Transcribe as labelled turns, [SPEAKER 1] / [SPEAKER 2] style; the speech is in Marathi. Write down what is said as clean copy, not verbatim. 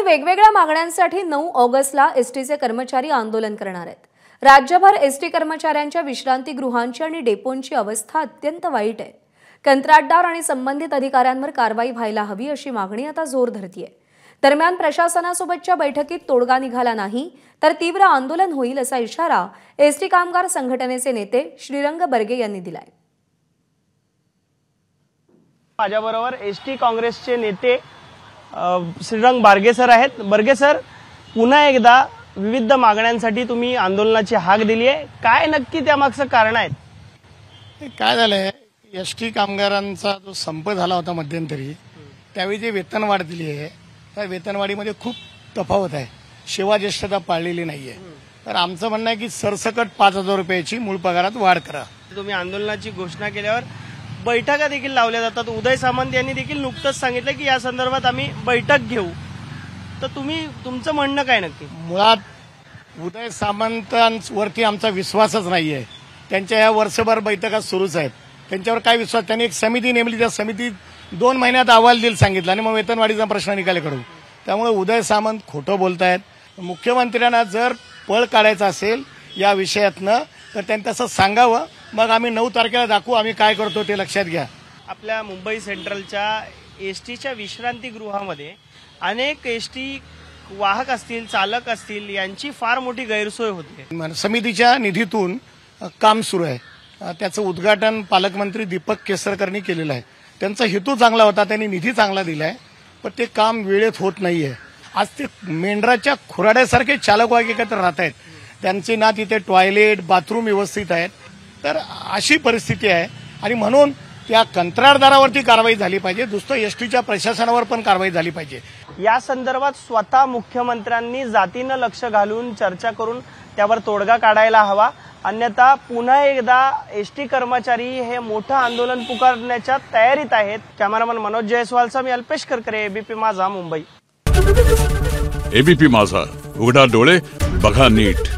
[SPEAKER 1] वेगवेगळ्या मागण्यांसाठी 9 ऑगस्टला एसटीचे कर्मचारी आंदोलन करणार आहेत। राज्यभर एसटी कर्मचाऱ्यांच्या विश्रांतीगृहांची आणि डेपोंची अवस्था अत्यंत वाईट आहे। कंत्राटदार आणि संबंधित अधिकाऱ्यांवर कारवाई व्हायला हवी अशी मागणी आता जोर धरतीये। दरम्यान प्रशासनासोबतच्या बैठकीत तोडगा निघाला नाही तर तीव्र आंदोलन होईल असा इशारा एसटी कामगार संघटनेचे नेते श्रीरंग बर्गे यांनी दिलाय।
[SPEAKER 2] माझ्याबरोबर एसटी काँग्रेसचे नेते श्रीरंग बारगे सर आहेत। बर्गे सर, पुन्हा एकदा विविध मागण्यांसाठी तुम्ही आंदोलनाची हाक दिली आहे, काय नक्की त्यामागचं कारण आहे?
[SPEAKER 3] काय झालंय, एसटी कामगारांचा जो संप झाला होता मध्यंतरी, त्यावेळी जी वेतनवाढ दिली आहे त्या वेतनवाढीमध्ये खूप तफावत आहे, सेवा ज्येष्ठता पाळलेली नाहीये। तर आमचं म्हणणं आहे की सरसकट 5,000 रुपयाची मूळ पगारात वाढ करा।
[SPEAKER 2] तुम्ही आंदोलनाची घोषणा केल्यावर बैठका देखील लावल्या जातात। उदय सामंत यांनी देखील नुकतंच सांगितलं की या संदर्भात आम्ही बैठक घेऊ, तर तुमचं म्हणणं काय नक्की?
[SPEAKER 3] मुळात उदय सामंतांवरती आमचा विश्वासच नाहीये। त्यांच्या या वर्षभर बैठका सुरूच आहेत, त्यांच्यावर काय विश्वास? त्यांनी एक समिती नेमली, त्या समितीत 2 महिन्यात अहवाल देईल सांगितलं आणि मग वेतनवाढीचा प्रश्न निकाली करू। त्यामुळे उदय सामंत खोटं बोलतायत। मुख्यमंत्र्यांना जर पळ काढायचा असेल या विषयातनं तर त्यांनी तसं सांगावं, मग आम्ही 9 तारखेला दाखवू आम्ही काय करतो ते लक्षात घ्या।
[SPEAKER 2] आपल्या मुंबई सेंट्रलच्या एसटीच्या विश्रांतीगृहामध्ये अनेक एसटी वाहक असतील, चालक असतील, यांची फार मोठी गैरसोय होते।
[SPEAKER 3] समितीच्या निधीतून काम सुरू आहे, त्याचं उद्घाटन पालकमंत्री दीपक केसरकरांनी केलेलं आहे। त्यांचा हेतू चांगला होता, त्यांनी निधी चांगला दिलाय, पण ते काम वेळेत होत नाहीये। आज ते मेंढराच्या खुराड्यासारखे चालक वाहक एकत्र राहत आहेत, त्यांचे ना तिथे टॉयलेट बाथरूम व्यवस्थित आहेत। तर अशी परिस्थिती आहे आणि म्हणून त्या कंत्राटदारावरती कारवाई झाली पाहिजे, दुसरं एसटीच्या प्रशासनावर पण कारवाई झाली पाहिजे।
[SPEAKER 2] या संदर्भात स्वतः मुख्यमंत्र्यांनी जातीनं लक्ष घालून चर्चा करून त्यावर तोडगा काढायला हवा, अन्यथा पुन्हा एकदा एसटी कर्मचारी हे मोठं आंदोलन पुकारण्याच्या तयारीत आहेत। कॅमेरामन मनोज जयस्वालचा मी अल्पेश करकरे, एबीपी माझा, मुंबई।
[SPEAKER 4] एबीपी माझा, उघडा डोळे बघा नीट।